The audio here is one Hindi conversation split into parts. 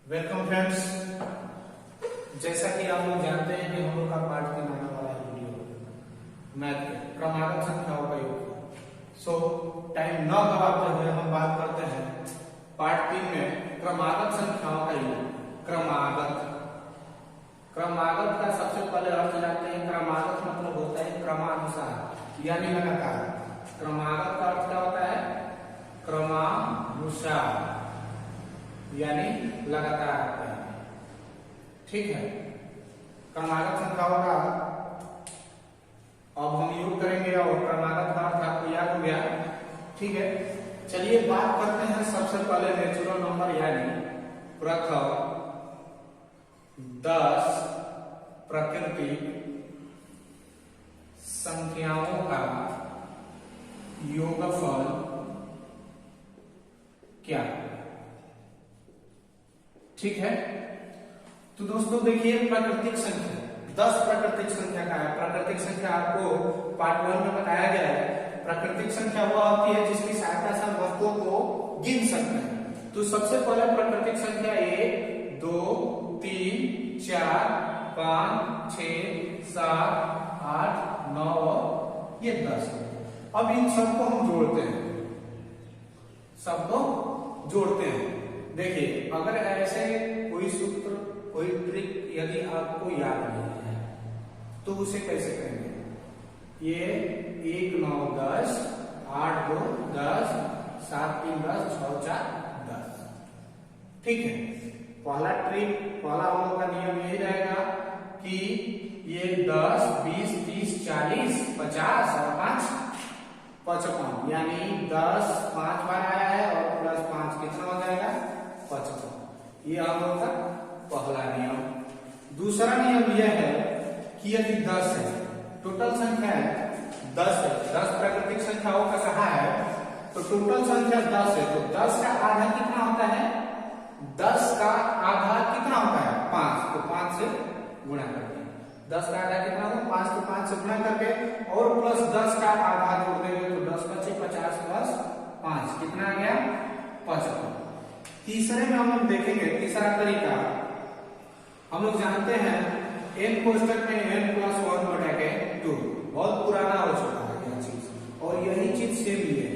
Welcome friends. जैसा कि आप लोग जानते हैं कि हम लोग का पार्ट 3 आने वाला है वीडियो मैथ के क्रमागत संख्याओं का योग। सो टाइम न गवाते हुए हम बात करते हैं पार्ट 3 में क्रमागत संख्याओं का योग। क्रमागत का सबसे पहले अर्थ जानते हैं। क्रमागत मतलब होता है क्रमानुसार यानी लगातार। क्रमागत का अर्थ क्या होता है? क्रमानुसार यानी लगातार आता है। ठीक है, क्रमागत संख्याओं का अब हम योग करेंगे और क्रमागत का अर्थ आपको याद हो गया। ठीक है, चलिए बात करते हैं सबसे पहले नेचुरल नंबर यानी प्रथम 10 प्राकृतिक संख्याओं का योगफल क्या? ठीक है, तो दोस्तों देखिए प्राकृतिक संख्या 10 प्राकृतिक संख्या का है। प्राकृतिक संख्या आपको पार्ट 1 में बताया गया है। प्राकृतिक संख्या वह होती है जिसकी सहायता से हम वस्तुओं को गिन सकते हैं। तो सबसे पहले प्राकृतिक संख्या 1 2 3 4 5 6 7 8 9 ये 10। अब इन सबको हम जोड़ते हैं, सबको जोड़ते हैं। देखिए अगर ऐसे कोई सूत्र कोई ट्रिक यदि आपको याद नहीं है तो उसे कैसे करेंगे? ये 1 9 10 8 2 10 7 3 10 6 4 10। ठीक है, पहला ट्रिक पहला हम लोग का नियम यही रहेगा कि ये 10 20 30 40 50 और 5 55 यानी 10 5 बार आया है और प्लस 5 कितना हो जाएगा? 55। ये हम लोग का पहला नियम। दूसरा नियम यह है कि यदि 10 है, टोटल संख्या है 10 है, 10 प्राकृतिक संख्याओं का कहा है तो टोटल संख्या 10 है, तो 10 का आधा कितना होता है? 10 का आधा कितना होता है? 5। तो 5 से गुणा करके 10 का आधा कितना होगा? 5। तो 5 से गुणा करके और प्लस 10 का आधा जोड़ देंगे तो 10 बचे 50 प्लस 5 कितना आ गया? 55। तीसरे में हम लोग देखेंगे तीसरा तरीका। हम लोग जानते हैं n कोष्टक में n प्लस 1 बटा के 2 बहुत पुराना हो चुका है यह चीज और यही चीज सेम ही है,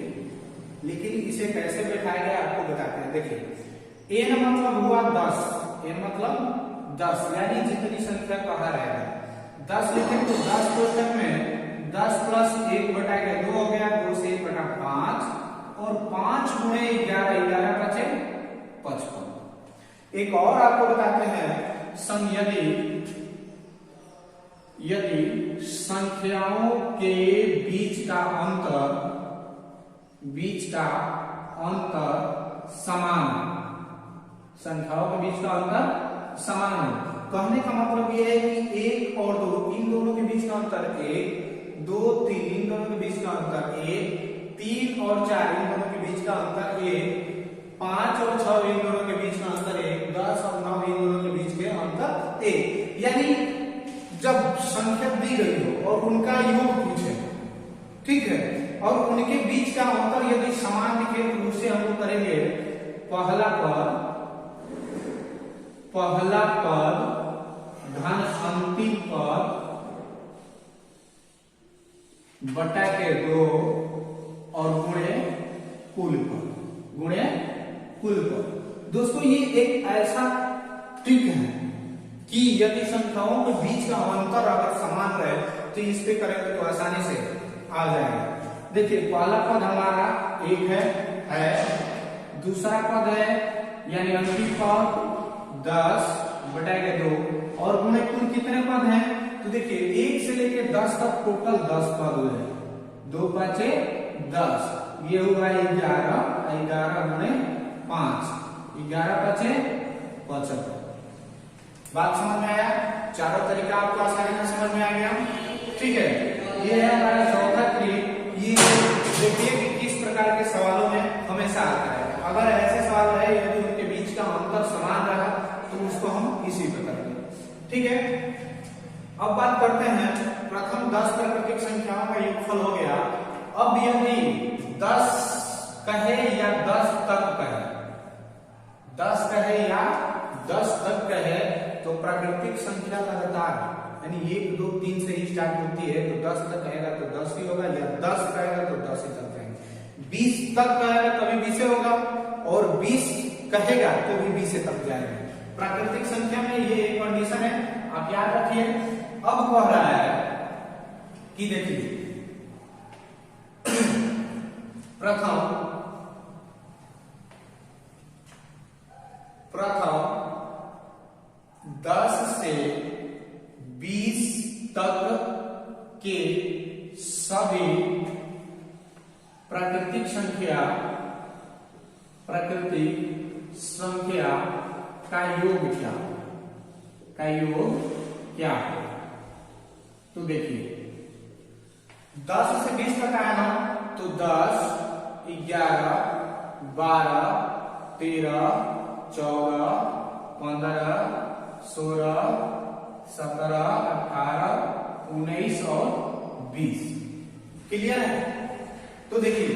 लेकिन इसे कैसे बैठाया गया आपको बताते हैं। देखिए n मतलब हुआ 10, n मतलब 10 यानी जितनी संख्या कहा रहेगा 10 लिखे तो 10 कोष्टक में 10 प्लस 1 बटा के 2 हो गया, 2 से 1 बटा 5 और 5 गुणे 11 11 बचे 55। एक और आपको बताते हैं यदि संख्याओं के बीच का अंतर समान, संख्याओं के बीच का अंतर समान है। कहने का मतलब यह है कि 1 और 2 इन दोनों के बीच का अंतर 1, 2 3 इन दोनों के बीच का अंतर 1, 3 और 4 इन दोनों के बीच का अंतर 1, 5 और 6 इन दोनों के बीच का अंतर 1, 10 और 9 इन दोनों के बीच के अंतर 1। यानी जब संख्या दी गई हो और उनका योग पूछे, ठीक है, और उनके बीच का अंतर यदि समान दिखे तो उसे हम लोग करेंगे पहला पद धन अंतिम पद बटा के 2 और गुणे कुल पद। दोस्तों ये एक ऐसा ट्रिक है कि यदि संख्याओं के बीच का अंतर अगर समान रहे तो इस पे करेंगे तो आसानी से आ जाएगा। देखिए पहला पद हमारा 1 है, दूसरा पद है यानी अंतिम पद 10 बटा के 2 और गुणे कुल कितने पद हैं? तो देखिए 1 से लेके 10 तक टोटल 10 पद हुए, 2 बचे 10, ये हुआ 11 गुणे 5 11 बचे 75। बात समझ में आया? चारों तरीका आपको आसानी से समझ में आ गया। ठीक है, ये है हमारा चौथा ट्रिक। ये देखिए कि किस प्रकार के सवालों में हमेशा आता है। अगर ऐसे सवाल है यदि उनके बीच का अंतर समान रहा तो उसको हम इसी पे करेंगे। ठीक है, अब बात करते हैं प्रथम 10 प्राकृतिक संख्याओं का योगफल हो गया। अब यदि 10 कहे या 10 तक कहे, 10 कहे या 10 तक का है तो प्राकृतिक संख्या लगातार यानी 1 2 3 से ही स्टार्ट होती है, तो 10 तक आएगा तो 10 ही होगा, या 10 का आएगा तो 10 ही तक जाएंगे। 20 तक का आएगा तभी 20 से होगा, और 20 कहेगा तो भी 20 से तक जाएगा। प्राकृतिक संख्या में ये एक कंडीशन है, आप याद रखिए। अब कह रहा है कि देखिए प्रथम 10 से 20 तक के सभी प्राकृतिक संख्या का योग क्या है? तो देखिए 10 से 20 तक आया ना, तो 10 11 12 13 14 15 16 17 18 19 और 20। क्लियर है? तो देखिए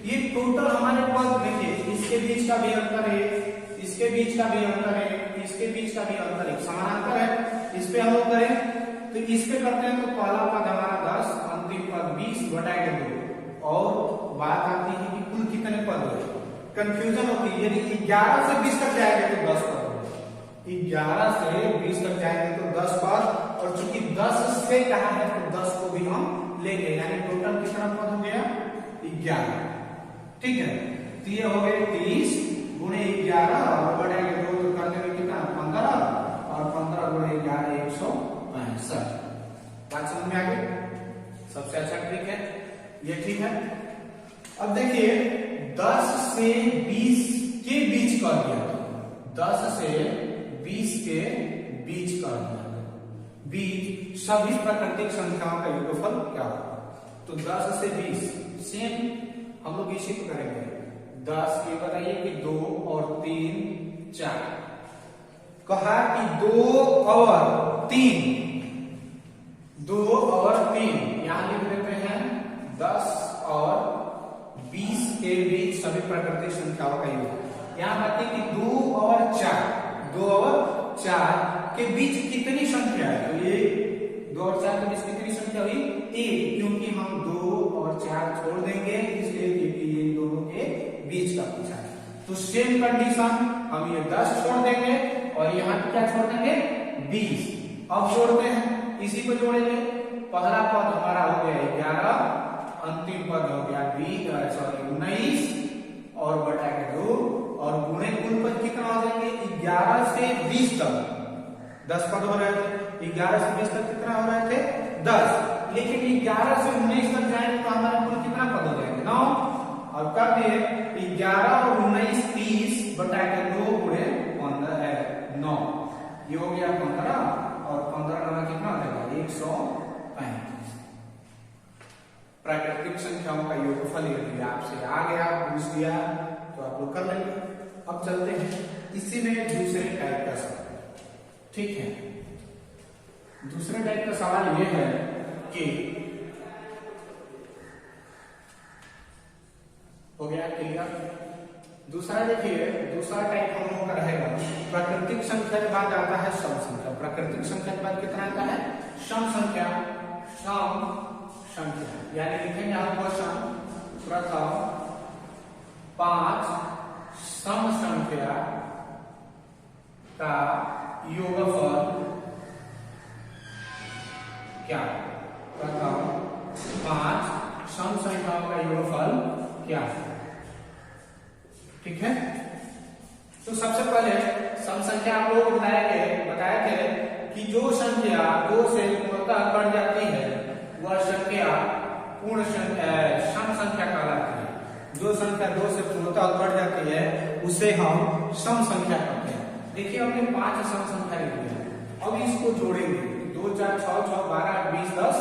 ये टोटल हमारे पद देखिए, इसके बीच का भी अंतर है, इसके बीच का भी अंतर है, इसके बीच का भी अंतर है, समानांतर है। इस पे हम लोग करें तो इस पे करते हैं तो पहला पद हमारा 10, अंतिम पद 20 बटाए 2, और बात आती है कि कुल कितने पद हुए, कंफ्यूजन होती है। यदि 11 से 20 तक जाएंगे तो 10 पद होंगे, 11 से 20 तक जाएंगे तो 10 पद, और चूंकि 10 से कहा है तो 10 को भी हम लेंगे, यानी टोटल कितना पद हो गया 11। ठीक है, तो ये हो गए 30 गुणे 11 और बढ़ेंगे 2 तो कर देंगे कितना 15, और 15 गुणे 11 165। बात समझ में आ गई? सबसे अच्छा ट्रिक है ये, ठीक है। अब देखिए 10 से 20 के बीच कर दिया, 10 से 20 के बीच कर दिया, बीच सभी प्राकृतिक संख्याओं का योगफल क्या होगा? तो 10 से 20 सेम हम लोग इसी को करेंगे। 10 ये बताइए कि 2 और 3 4, कहा कि 2 और 3, 2 और 3 यहां लिख देते हैं 10 और 20 के बीच सभी प्राकृतिक संख्याओं का योग। यहां बात है कि 2 और 4 के बीच कितनी संख्या है? तो ये 2 और 4 के बीच कितनी संख्या हुई? 1, क्योंकि हम 2 और 4 छोड़ देंगे, इसलिए क्योंकि ये दोनों के बीच का पूछा है। तो सेम कंडीशन, हम ये 10 छोड़ देंगे और यहाँ क्या छोड़ देंगे 20। अब जोड़ते हैं, इसी को जोड़ेंगे। पहला पद हमारा हो गया 11, अंतिम पद हो गया 19 और बटा के 2, और गुणे कुल पद कितना हो जाएंगे 11 से 20 तक 10 पद हो रहे थे। 11 से 20 तक कितना हो रहे थे 10, लेकिन 11 से 19 तक जाएंगे तो हमारा कुल कितना पद हो जाएंगे 9। और कर दिए 11 और 19 30 बटा के 2 गुणे 15 है 9, ये हो गया 15, और 15 गुना कितना हो जाएगा 135। प्राकृतिक संख्याओं का योगफल यदि आपसे आ गया, पूछ दिया तो आप लोग कर लेंगे। अब चलते हैं इसी में दूसरे टाइप का सवाल। ठीक है, दूसरे टाइप का सवाल यह है कि हो गया क्लियर। दूसरा देखिए, दूसरा टाइप हम लोगों का रहेगा प्राकृतिक संख्या के बाद आता है सम संख्या। प्राकृतिक संख्या के बाद कितना आता है सम संख्या। सम संख्या यानी लिखेंगे आप क्वेश्चन, प्रथम 5 सम संख्या का योगफल क्या? प्रथम 5 सम संख्याओं का योगफल क्या है? ठीक है, तो सबसे पहले सम संख्या आप लोग बताए थे कि जो संख्या 2 से पूर्णतः कट जाती है वह संख्या पूर्ण सम संख्या कहलाती है। जो संख्या 2 से पूर्णतः कट जाती है उसे हम सम संख्या कहते हैं। देखिए हमने 5 सम संख्या लिख दिया, अब इसको जोड़ेंगे 2 4 6 6 12 20 10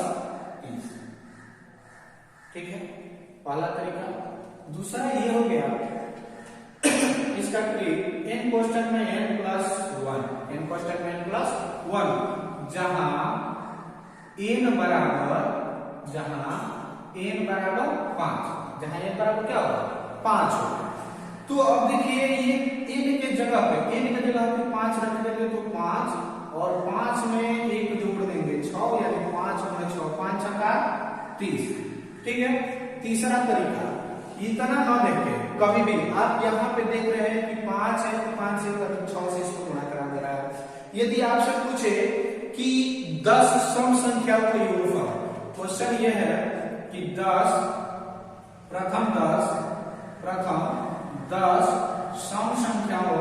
30। ठीक है, पहला तरीका। दूसरा ये हो गया इसका ट्रिक n क्वेश्चन में n प्लस 1, n क्वेश्चन में n प्लस 1, जहां n बराबर 5, जहां n बराबर क्या होगा 5 होगा। तो अब देखिए ये n के जगह पे 5 और 5 में एक जोड़ देंगे 6, यानी 5 गुणे 6, 5 छक्का 30। ठीक है, तीसरा तरीका, इतना न देख के कभी भी आप यहाँ पे देख रहे हैं कि 5 है तो 5 से 6 से इसको गुणा करा दे रहा है। यदि आपसे पूछे कि 10 सम संख्याओं का योगफल, क्वेश्चन ये है कि 10 प्रथम 10 सम संख्याओं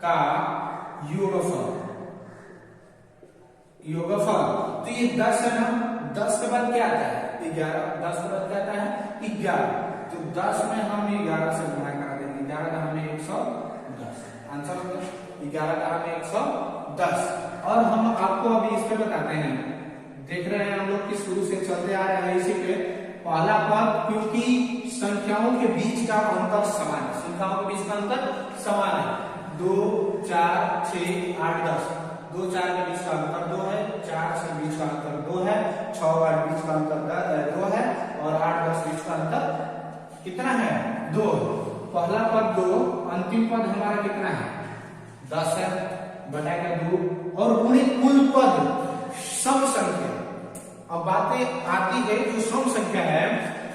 का योगफल, तो ये 10 है ना, 10 के बाद क्या आता है 11, 10 के बाद क्या आता है 11, तो 10 में हम 11 से गुणा करा देंगे, 11 का हमें 110, आंसर हो गया 11 का हमें 110। और हम आपको अभी इस पे बताते हैं, देख रहे हैं हम लोग कि शुरू से चलते आ रहे हैं इसी पे, पहला पद क्योंकि संख्याओं के बीच का अंतर समान है, संख्याओं के बीच का अंतर समान है, 2 4 6 8 10, 2 4 के बीच का अंतर 2 है, 4 से बीच का अंतर 2 है, 6 8 बीच का अंतर 2 है, और 8 10 बीच का अंतर कितना है 2। पहला पद 2, अंतिम पद हमारा कितना है 10 है, बटाकर 2, और गुणे कुल पद सम संख्या। अब बातें आती है जो सम संख्या है,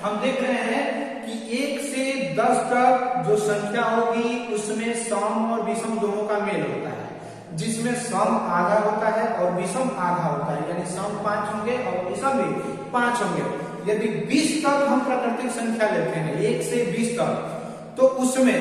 हम देख रहे हैं कि 1 से 10 तक जो संख्या होगी उसमें सम और विषम दोनों का मेल होता है, जिसमें सम आधा होता है और विषम आधा होता है, यानी सम 5 होंगे और विषम भी 5 होंगे। यदि 20 तक हम प्राकृतिक संख्या लेते हैं, 1 से 20 तक, तो उसमें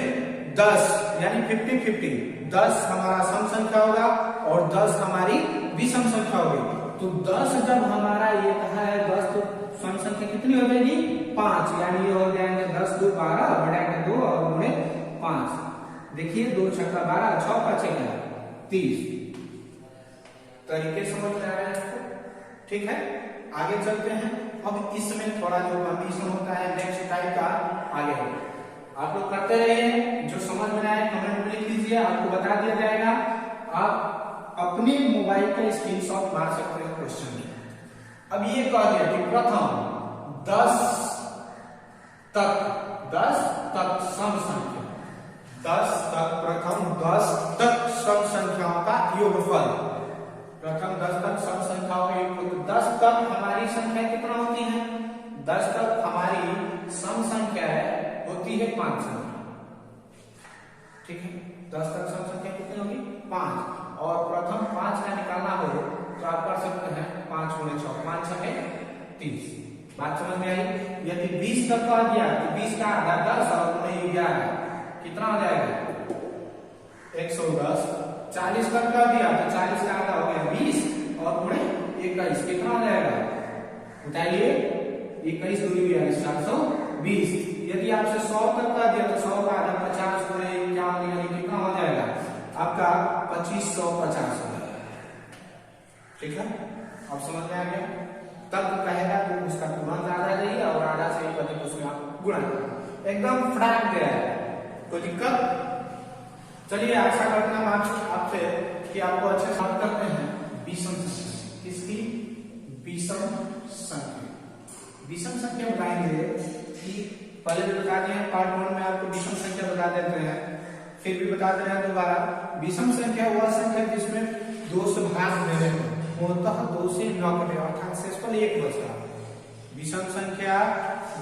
10 यानी 50-50, 10 हमारा सम संख्या होगा और 10 हमारी विषम संख्या होगी। तो 10 जब हमारा ये कहा है 10, तो सम संख्या कितनी हो जाएगी 5, यानी ये हो जाएंगे 10 2 12, बढ़ाएंगे 2 और गुणे 5, देखिए 2 छक्का 12, 6 5 30। तरीके समझ में आ रहे हैं आपको? ठीक है, आगे चलते हैं। अब इसमें थोड़ा जो कंडीशन होता है नेक्स्ट टाइप का आगे है, आप लोग करते रहिए, जो समझ में आए कमेंट में लिख दीजिए, आपको बता दिया जाएगा। आप अपने मोबाइल का स्क्रीनशॉट मार सकते हैं क्वेश्चन में। अब ये कह दिया कि प्रथम 10 तक सम संख्या, 10 तक प्रथम 10 तक सम संख्याओं का योगफल, प्रथम 10 तक सम संख्याओं का योगफल। 10 तक हमारी संख्या कितना होती है, 10 तक हमारी सम संख्या होती है 5 संख्या। ठीक है, 10 तक सम संख्या कितनी होगी 5, और प्रथम 5 का निकालना हो तो आप कर सकते हैं 5 गुणे 6, 5 6 30। बात समझ में आई? यदि 20 तक का दिया तो 20 का आधा 10 और गुणे 11 कितना हो जाएगा 110। 40 तक का दिया तो 40 का आधा हो गया 20 और गुणे 21 कितना हो जाएगा, बताइए 21 दूरी 420। यदि आपसे 100 तक का दिया तो 100 का आधा 50 गुणे 51 यानी कितना हो जाएगा आपका 2550 हो जाएगा। ठीक है, अब समझ में आ गया? तब कहेगा तो उसका तुरंत आधा देगा और आधा से ही बचे उसमें आप गुणा करें, एकदम फ्रैंक दे रहा है, कोई दिक्कत? चलिए आशा करता हूं आपसे कि आपको अच्छे से समझ करते हैं विषम संख्या। किसकी? विषम संख्या। विषम संख्या बताएंगे कि पहले भी बता दिए पार्ट 1 में, आपको विषम संख्या बता देते हैं, फिर भी बता दे रहे हैं दोबारा। विषम संख्या वह संख्या जिसमें 2 से भाग देने पर मूलतः 2 से न कटे, अर्थात शेषफल 1 बचता। विषम संख्या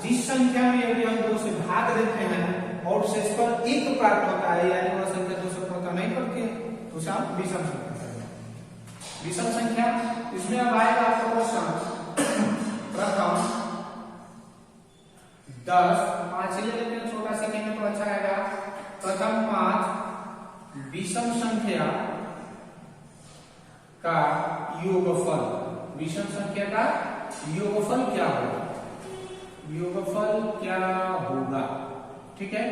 जिस संख्या में यदि हम 2 से भाग देते हैं और शेषफल 1 प्राप्त होता है, यानी वह संख्या 2 से पता नहीं पड़ती है, तो उसे आप विषम संख्या कहते हैं। विषम संख्या इसमें अब आएगा आपका क्वेश्चन, प्रथम 10, 5 ले लेते हैं, छोटा सेकेंड तो अच्छा रहेगा। प्रथम 5 विषम संख्या का योगफल, विषम संख्या का योगफल क्या होगा, योगफल क्या होगा? ठीक है,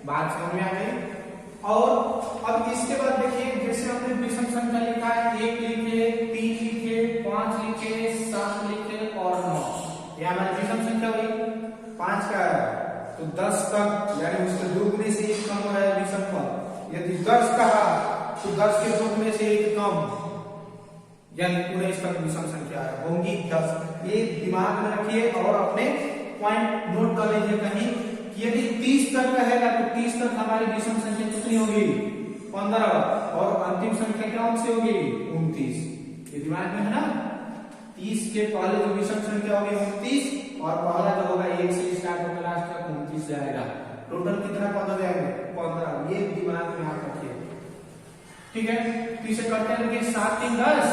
बात समझ में आ गई। और अब इसके बाद देखिए, जैसे हमने विषम संख्या लिखा है, 1 लिखे, 3 लिखे, 5 लिखे, 7 लिखे और 9, यह हमारी विषम संख्या हुई। 5 का तो 10 तक, यानी उसके 2 गुने से 1 कम हो रहा है विषम पद। यदि 10 कहा तो 10 के 2 गुने से 1 कम, यानी 19 तक विषम संख्या होंगी 10। ये दिमाग में रखिए और अपने पॉइंट नोट कर लीजिए कहीं कि यदि 30 तक रहेगा तो 30 तक हमारी विषम संख्या कितनी होगी 15 और अंतिम संख्या कौन सी होगी 29। ये दिमाग में है ना। 30 के पहले जो विषम संख्या होगी 29 और पहला जो होगा 1 से स्टार्ट होकर लास्ट तक 29 जाएगा। टोटल कितना पद हो जाएंगे 15। ये दिमाग में आप रखिए, ठीक है। तो इसे करते हैं कि 7 3 10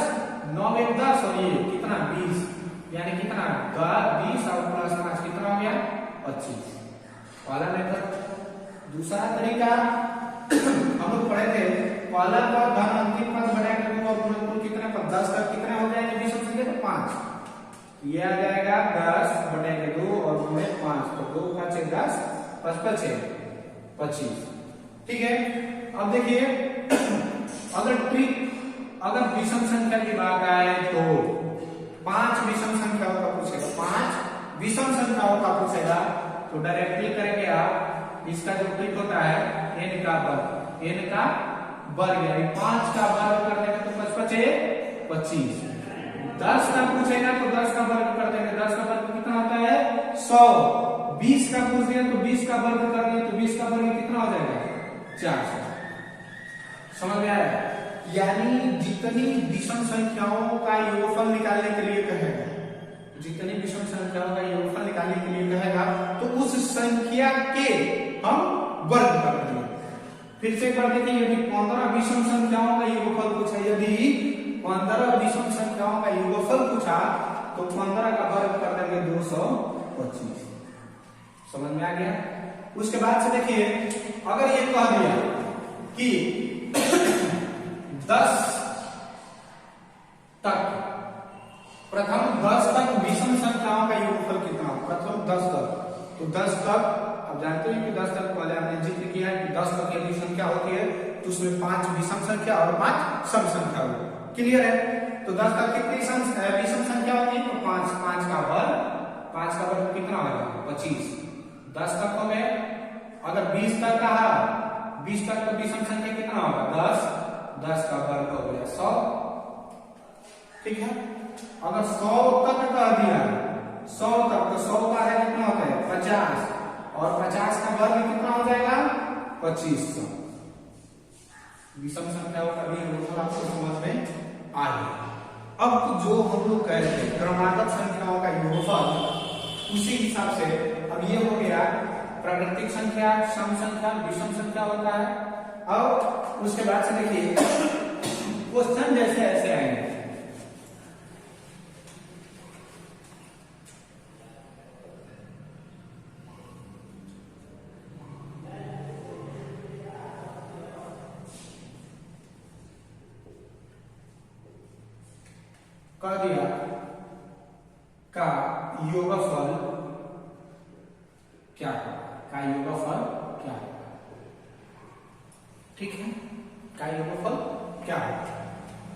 9 1 10 और ये कितना 20, यानी कितना 20 और प्लस 5 कितना हो गया 25। पहला मेथड। दूसरा तरीका हम लोग पढ़े थे, पहला पद धन अंतिम पद बढ़ाकर 2 और गुणनफल कितने पद 10 तक कितने हो जाएंगे विषम संख्या तो 5। ये आ जाएगा 10 बढ़ाएंगे 2 और गुणे 5 तो 2 5 10 5 5 25। ठीक है। अब देखिए अगर विषम संख्या की बात आए तो 5 विषम संख्याओं का पूछेगा, 5 विषम संख्याओं का पूछेगा तो डायरेक्टली करेंगे आप। इसका जो ट्रिक होता है n का वर्ग यानी 5 का वर्ग कर देंगे तो 5 5 25। 10 का पूछेगा तो 10 का वर्ग कर देंगे, 10 का वर्ग कितना होता है 100। 20 का पूछ दिया तो 20 का वर्ग कर देंगे तो 20 का वर्ग कितना हो जाएगा 400। समझ में आया। यानी जितनी विषम संख्याओं का योगफल निकालने के लिए कहेगा, जितनी विषम संख्याओं का योगफल निकालने के लिए कहेगा तो उस संख्या के हम वर्ग कर देंगे। फिर से कर देंगे, यदि 15 विषम संख्याओं का योगफल पूछा, यदि 15 विषम संख्याओं का योगफल पूछा तो 15 का वर्ग कर देंगे 225। समझ में आ गया। उसके बाद से देखिए अगर ये कह दिया कि 10 तक, प्रथम 10 तक विषम संख्याओं का योगफल कितना, प्रथम 10 तक, तो 10 तक अब जानते हैं कि 10 तक पहले हमने जिक्र किया है कि 10 तक यदि संख्या होती है तो उसमें 5 विषम संख्या और 5 सम संख्या होगी। क्लियर है। तो 10 तक कितनी विषम संख्या होती है तो 5 का वर्ग कितना होगा 25। 10 तक हो गए। अगर 20 तक कहा, 20 तक तो विषम संख्या कितना होगा 10 का वर्ग हो गया 100। ठीक है। अगर 100 तक कह दिया, 100 तक तो 100 का है कितना होता है 50 और 50 का वर्ग कितना हो जाएगा 2500। विषम संख्याओं का भी योगफल आपको समझ में आ गया। अब जो हम लोग कह रहे थे क्रमागत संख्याओं का योगफल, उसी हिसाब से अब ये हो गया प्राकृतिक संख्या, सम संख्या, विषम संख्या होता है। अब उसके बाद से देखिए क्वेश्चन जैसे ऐसे आएंगे। कह दिया का योगफल क्या है, का योगफल क्या है। ठीक है। का योगफल क्या है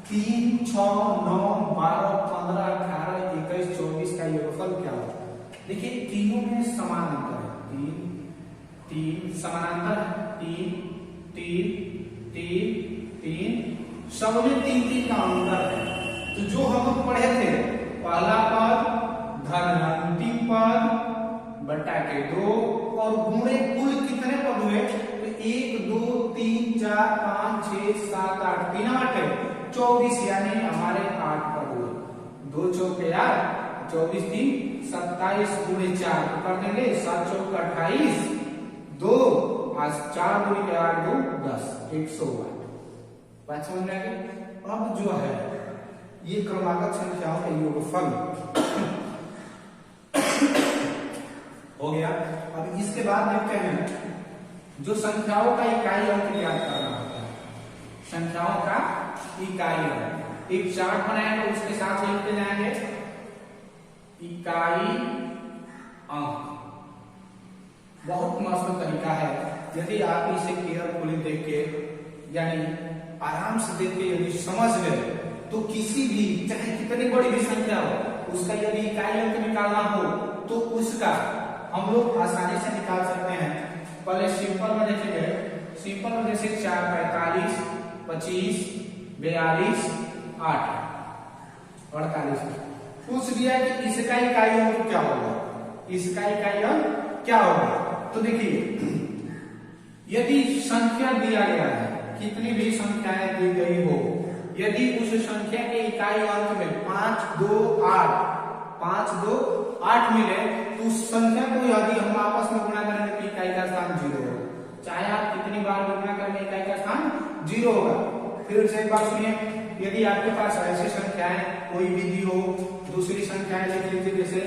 3 6 9 12 15 18 21 24 का योगफल क्या है। देखिए तीनों में समान अंतर है, 3 समानांतर है, 3 सब में 3 का अंतर है। तो जो हम लोग पढ़े थे पहला पद धन अंतिम पद बटा के 2 और गुणे कुल कितने पद हुए तो 1 2 3 4 5 6 7 8 3 8 है 24, यानी हमारे 8 पद हुए। 2 चौके 8 24 3 27 गुणे 4 तो कर देंगे 7 चौक 28 2 आज 4 गुणे के 8 2 10 108। बात समझ में आ गई। अब जो है ये क्रमागत संख्याओं का योगफल हो गया। अब इसके बाद देखते हैं जो संख्याओं का इकाई अंक याद करना होता है। संख्याओं का इकाई अंक एक चार्ट बनाएंगे, उसके साथ लिखते जाएंगे इकाई अंक। बहुत मस्त तरीका है, यदि आप इसे केयरफुली देख के यानी आराम से देख के यदि समझ गए तो किसी भी चाहे कितनी बड़ी भी संख्या हो उसका यदि इकाई अंक निकालना हो तो उसका हम लोग आसानी से निकाल सकते हैं। पहले सिंपल में देखेंगे, सिंपल में जैसे 4 45 25 42 8 48 पूछ दिया कि इसका इकाई अंक क्या होगा, इसका इकाई अंक क्या होगा। तो देखिए यदि संख्या दिया गया है, कितनी भी संख्याएं दी गई हो, यदि उस संख्या के इकाई अंक में 5, 2, 8 मिले तो उस संख्या को यदि हम आपस में गुणा करेंगे तो इकाई का स्थान 0 होगा। चाहे आप कितनी बार गुणा करेंगे इकाई का स्थान 0 होगा। फिर से एक बात सुनिए, यदि आपके पास ऐसी संख्याएं कोई भी दी हो, दूसरी संख्याएं लिख लीजिए जैसे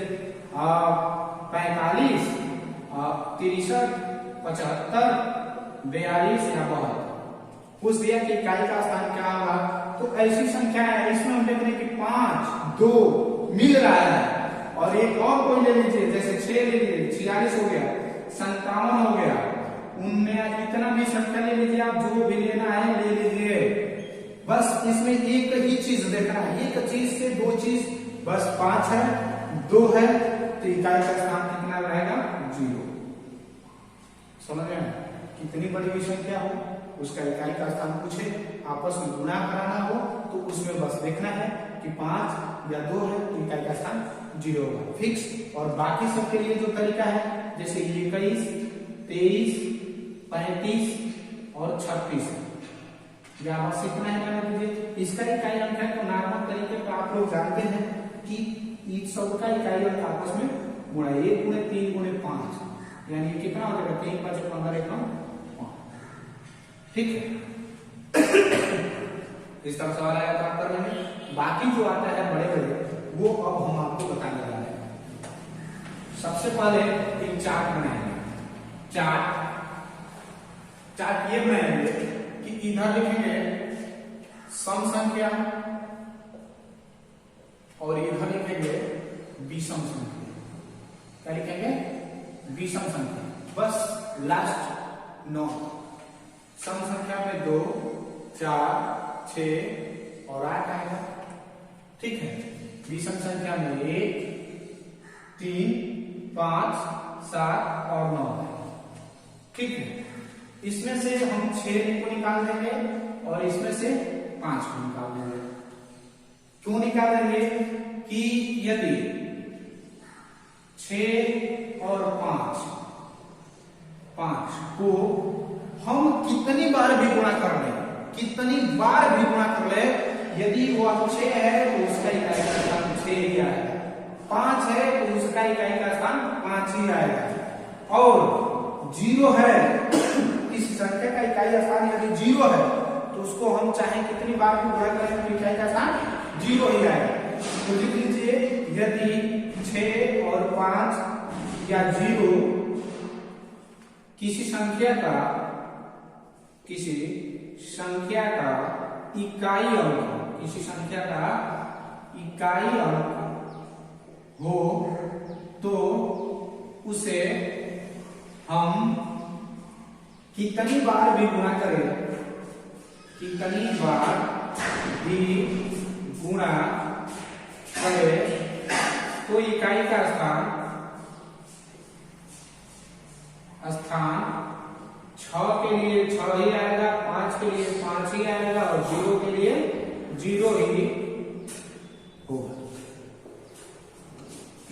45, 63, 75, 42 या 72, पूछ दिया कि इकाई का स्थान क्या होगा। तो ऐसी संख्या है, इसमें हम देख रहे हैं कि 5, 2 मिल रहा है। और एक और कोई ले लीजिए जैसे 6 ले लीजिए, 46 हो गया, 57 हो गया, उनमें इतना भी संख्या ले लीजिए, आप जो भी लेना है ले लीजिए। बस इसमें एक ही चीज देखना है, एक चीज से दो चीज, बस 5 है 2 है तो इकाई का स्थान कितना रहेगा 0। समझ रहे हैं? कितनी बड़ी भी संख्या हो उसका इकाई का स्थान पूछे, आपस में गुणा कराना हो तो उसमें बस देखना है कि 5 या 2 है तो इकाई का स्थान 0 होगा, फिक्स। और बाकी सबके लिए जो तरीका है जैसे 21, 23, 35 और 36 या बस इतना ही मान लीजिए। इसका इकाई अंक है तो नॉर्मल तरीके पर आप लोग जानते हैं कि इस सब का इकाई अंक आपस में गुणा 1 गुणे 3 गुणे 5 यानी कितना हो जाएगा 3, 5, 15, 1, 5। ठीक है। इस तरह सवाल आया था आपका में। बाकी जो आता है बड़े बड़े वो अब हम आपको बताने जा रहे हैं। सबसे पहले एक चार्ट बनाएंगे। चार्ट ये बनाएंगे कि इधर लिखेंगे सम संख्या और इधर लिखेंगे विषम संख्या। क्या लिखेंगे? विषम संख्या। बस लास्ट 9 सम संख्या में 2, 4, 6 और 8 आएगा। ठीक है। विषम संख्या में 1, 3, 5, 7 और 9 है। ठीक है। इसमें से हम 6 को निकाल देंगे और इसमें से 5 को निकाल देंगे। क्यों निकालेंगे? कि यदि 6 और 5 को हम कितनी बार भी गुणा कर ले, यदि वो 6 है तो उसका इकाई का स्थान 6 ही आएगा, 5 है तो उसका इकाई का स्थान 5 ही आएगा, और 0 है इस संख्या का इकाई स्थान यदि 0 है तो उसको हम चाहे कितनी बार भी गुणा करें तो इकाई का स्थान 0 ही आएगा। तो लिख लीजिए यदि 6 और 5 या 0 किसी संख्या का इकाई अंक हो तो उसे हम कितनी बार भी गुणा करें, तो इकाई का स्थान 6 के लिए 6 ही आएगा, 5 के लिए 5 ही आएगा और 0 के लिए 0 ही होगा।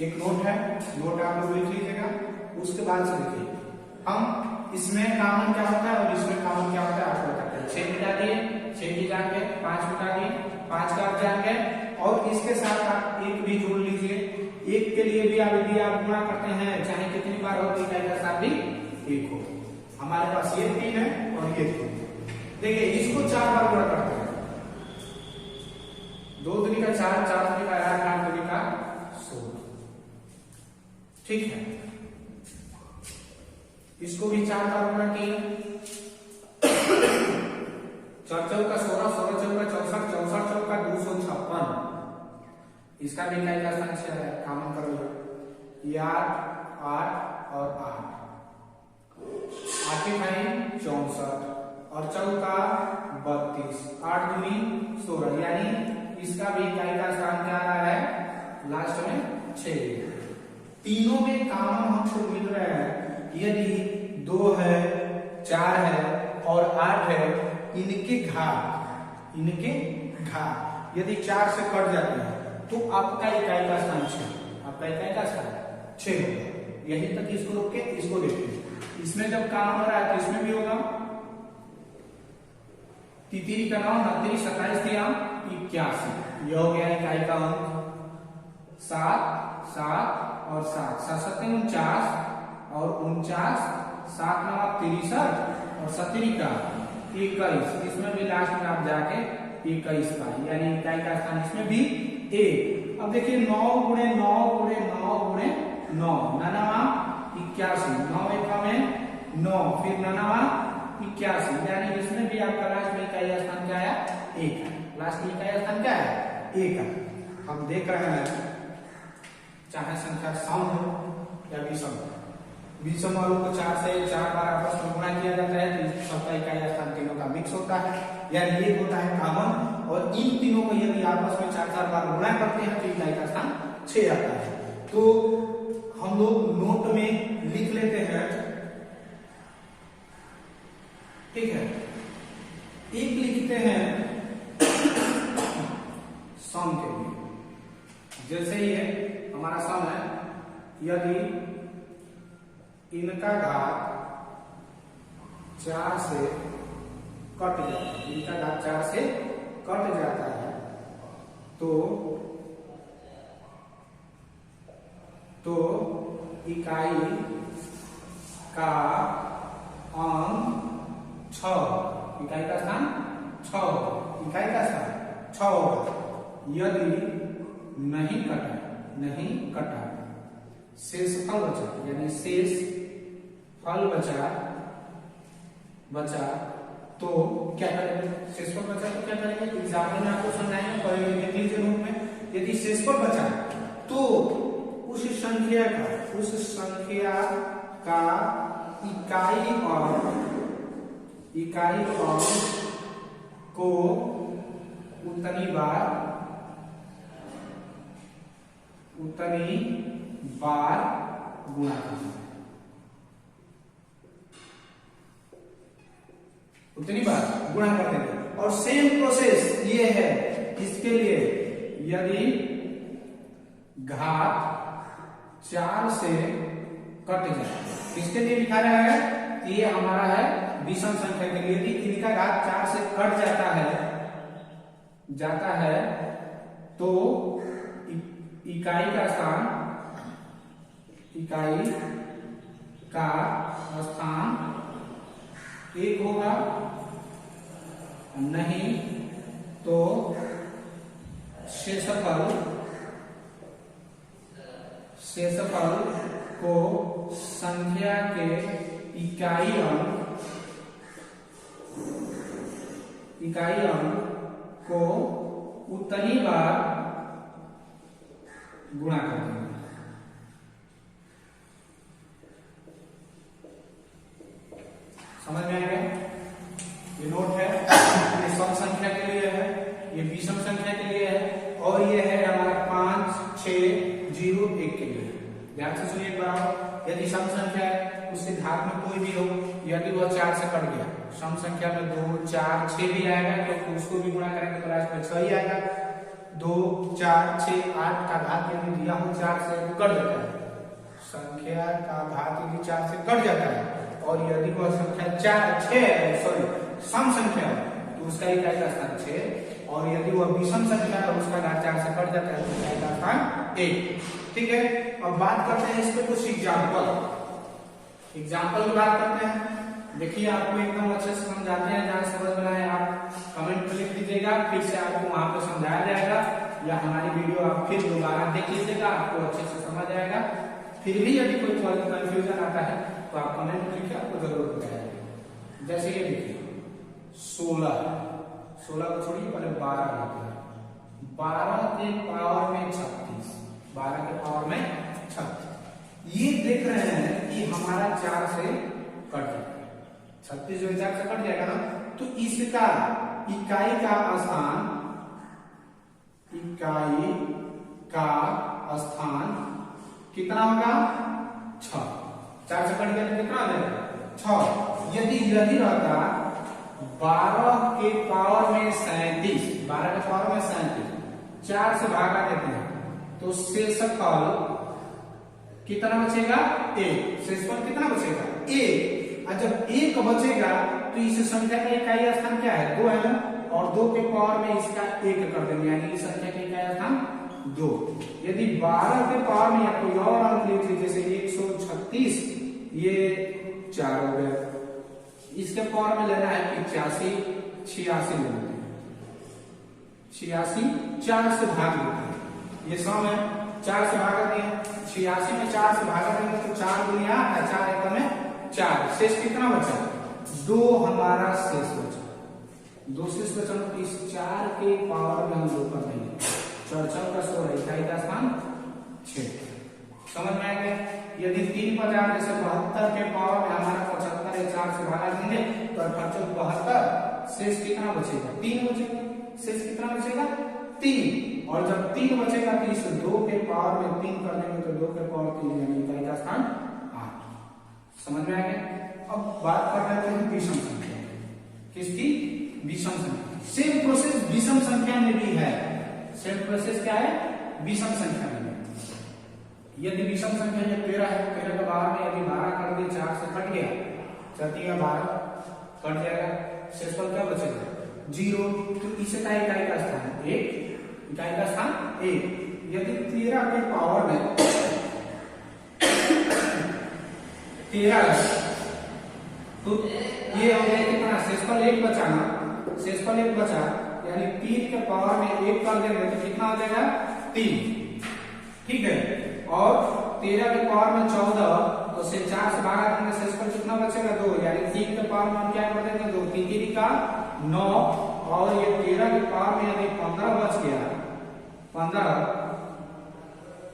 एक नोट है, नोट आप लोग लिख लीजिएगा। उसके बाद से देखिए हम इसमें कॉमन क्या होता है और इसमें कॉमन क्या होता है आपको बताते हैं। 6 मिटा दिए, 6 की जान गए, 5 मिटा दिए, 5 का आप जान गए, और इसके साथ आप 1 भी जोड़ लीजिए। 1 के लिए भी यदि आप गुणा करते हैं चाहे कितनी बार हो इकाई का साथ भी 1 हो। हमारे पास ये 3 है और ये 3। देखिए इसको 4 बार गुणा करते हैं, 2 दूनी का 4, 4 दूनी का 8, 8 दूनी का 16। ठीक है। इसको भी 4 बार गुणा किए, 4 चौका 16, 16 चौका 64, 64 चौका 256। इसका भी इकाई का स्थान 6 है, कॉमन कर लो। ये 8, 8 और 8, 8 64 और चौका 32, 8 दूनी 16, यानी इसका भी इकाई का स्थान क्या आ रहा है लास्ट में 6। तीनों में कॉमन हमको मिल रहा है। यदि 2 है, 4 है और 8 है, इनके घात यदि 4 से कट जाते हैं तो आपका इकाई का स्थान 6 होगा। यही तक इसको रोक के इसको देखिए। इसमें जब कॉमन हो रहा है तो इसमें भी होगा तितरी का 9, 29, 27, 81। ये हो गया इकाई का अंक। 7, 7 और 7, 7 7 49 और 49, 7 9 63 और 70 का 21। इसमें भी लास्ट में आप जाके 21 का, यानी इकाई का स्थान इसमें भी 1। अब देखिए 9 गुणे 9 गुणे 9 गुणे 9, 9 81, 9 1 में 9, फिर 9 81, यानी इसमें भी आपका लास्ट में इकाई स्थान क्या आया? 1 है। लास्ट में इकाई स्थान क्या है? 1 है। हम देख रहे हैं चाहे संख्या सम हो या विषम हो, विषम वालों को 4 से 4 बार आपस में गुणा किया जाता है तो सबका इकाई स्थान तीनों का मिक्स होता है, यानी ये होता है कॉमन। और इन तीनों को यदि आपस में 4 बार गुणा करते हैं तो इकाई का स्थान 6 आता है। तो हम लोग नोट में लिख लेते हैं, ठीक है। एक लिखते हैं सम के लिए, जैसे ये हमारा सम है, यदि इनका घात 4 से कट जाता है, इनका घात 4 से कट जाता है तो इकाई का अंक 6, इकाई का स्थान 6, इकाई का स्थान 6 होगा। यदि नहीं कटा शेष फल बचा, यानी शेष फल बचा तो क्या करेंगे? शेष फल बचा तो क्या करेंगे? एग्जाम्पल में आपको समझाएंगे, परिवर्तन के रूप में। यदि शेष फल बचा तो उस संख्या का इकाई अंक को उतनी बार गुणा करना, उतनी बार गुणा कर देंगे। और सेम प्रोसेस ये है इसके लिए, यदि घात 4 से कट जाए, किसके लिए लिखा रहा है? ये हमारा है विषम संख्या के लिए। यदि इनका घात 4 से कट जाता है तो इकाई का स्थान 1 होगा, नहीं तो शेषफल को संख्या के इकाई अंक को उतनी बार गुणा कर देंगे। समझ में आएगा? ये नोट है, ये सम संख्या के लिए है, ये विषम संख्या के लिए है, और ये है हमारा 5 6 0 1 के लिए। ध्यान से सुनिए एक बार। यदि सम संख्या है उसके घात में कोई भी हो, यदि वह 4 से कट गया, सम संख्या में 2 4 6 भी आएगा, क्योंकि उसको भी गुणा करेंगे तो लास्ट में 6 ही आएगा। 2 4 6 8 का घात यदि दिया हो 4 से तो कट जाता है, संख्या का घात यदि 4 से कट जाता है, और यदि वह संख्या 6 सम संख्या है तो उसका इकाई का स्थान 6, और यदि वह विषम संख्या है उसका घात 4 से कट जाता है तो इकाई का स्थान 1। ठीक है। अब बात करते हैं इस पे कुछ एग्जाम्पल की बात करते हैं। देखिए आपको एकदम अच्छे से समझाते हैं, जहां समझ में आए आप कमेंट में लिख दीजिएगा, फिर से आपको वहां पे समझाया जाएगा, या हमारी वीडियो आप फिर दोबारा देख लीजिएगा, आपको अच्छे से समझ आएगा। फिर भी यदि कोई कंफ्यूजन आता है तो आप कमेंट में लिखिए, आपको जरूर बताएगा। जैसे ये देखिए 16 को छोड़िए, पहले 12 लिखते हैं। 12 के पावर में 36, 12 के पावर में 36। ये देख रहे हैं कि हमारा 4 से कट जाएगा, 36 जो 4 से कट जाएगा ना, तो इसका इकाई का स्थान कितना होगा? 6। 4 से कट गया तो कितना आ जाएगा? 6। यदि रहता 12 के पावर में 37, 12 के पावर में 37 4 से भागा देते हैं तो शेषफल कितना बचेगा? 1। शेषफल कितना बचेगा? 1। और जब एक बचेगा तो इस संख्या का इकाई स्थान क्या है, 2 है ना, और 2 के पावर में इसका 1 कर देंगे, यानी इस संख्या का इकाई स्थान 2। यदि 12 के पावर में या कोई और अंक लिख लीजिए जैसे 136, ये 4 हो गया, इसके पावर में लेना है 85, 86 ले लेते हैं, 86 4 से भाग देते हैं, ये सम है 4 से भागा दिए, 86 में 4 से भागा देंगे तो 4 गुणिया 4 एकम में 4, शेष कितना बचा, 2 हमारा शेष बचा, 2 शेष बचा, तो इस 4 के पावर में हम 2 कर देंगे, 4 4 का 16, इकाई का स्थान 6। समझ में आ गया। यदि 3 पर जाए जैसे 72 के पावर में हमारा 75 है, 4 से भागा देंगे तो 72, शेष कितना बचेगा, 3 बचेगा, शेष कितना बचेगा 3, और जब 3 बचेगा तो इस 2 के पावर में 3 कर देंगे तो 2 के पावर 3 यानी इकाई का स्थान 8। समझ में आ गया। अब बात कर रहे हैं विषम संख्या, किसकी, विषम संख्या। सेम प्रोसेस विषम संख्या में भी है, सेम प्रोसेस क्या है, विषम संख्या में। यदि विषम संख्या ये 13 है, 13 के 12 में यदि 12 कर दिए, 4 से कट गया, 12 कट जाएगा, शेषफल क्या बचेगा 0, तो इसका इकाई का स्थान 1, इकाई का स्थान 1। यदि 13 के पावर में 13 तो ये हो गया कितना, शेषफल 1 बचा ना, शेषफल 1 बचा, यानी 3 के पावर में 1 कर देंगे तो कितना हो जाएगा 3, ठीक है। और 13 के पावर में 14, तो से 4 से भागा देंगे, शेषफल कितना बचेगा 2, यानी 3 के पावर में हम क्या कर देंगे 2, 3 3 का 9, और ये 13 के पावर में यदि 15 बच गया, 15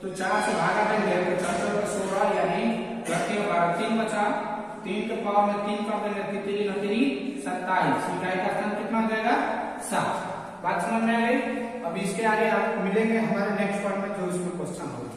तो 4 से भागा देंगे तो 4 4 का 16, यानी 3 बचा, 3 के पावर में 3 कर देंगे, 3 3 27, इकाई का स्थान कितना हो जाएगा 7। बात समझ में आ गई। अब इसके आगे आप मिलेंगे हमारे नेक्स्ट पार्ट में जो इसमें क्वेश्चन होगा।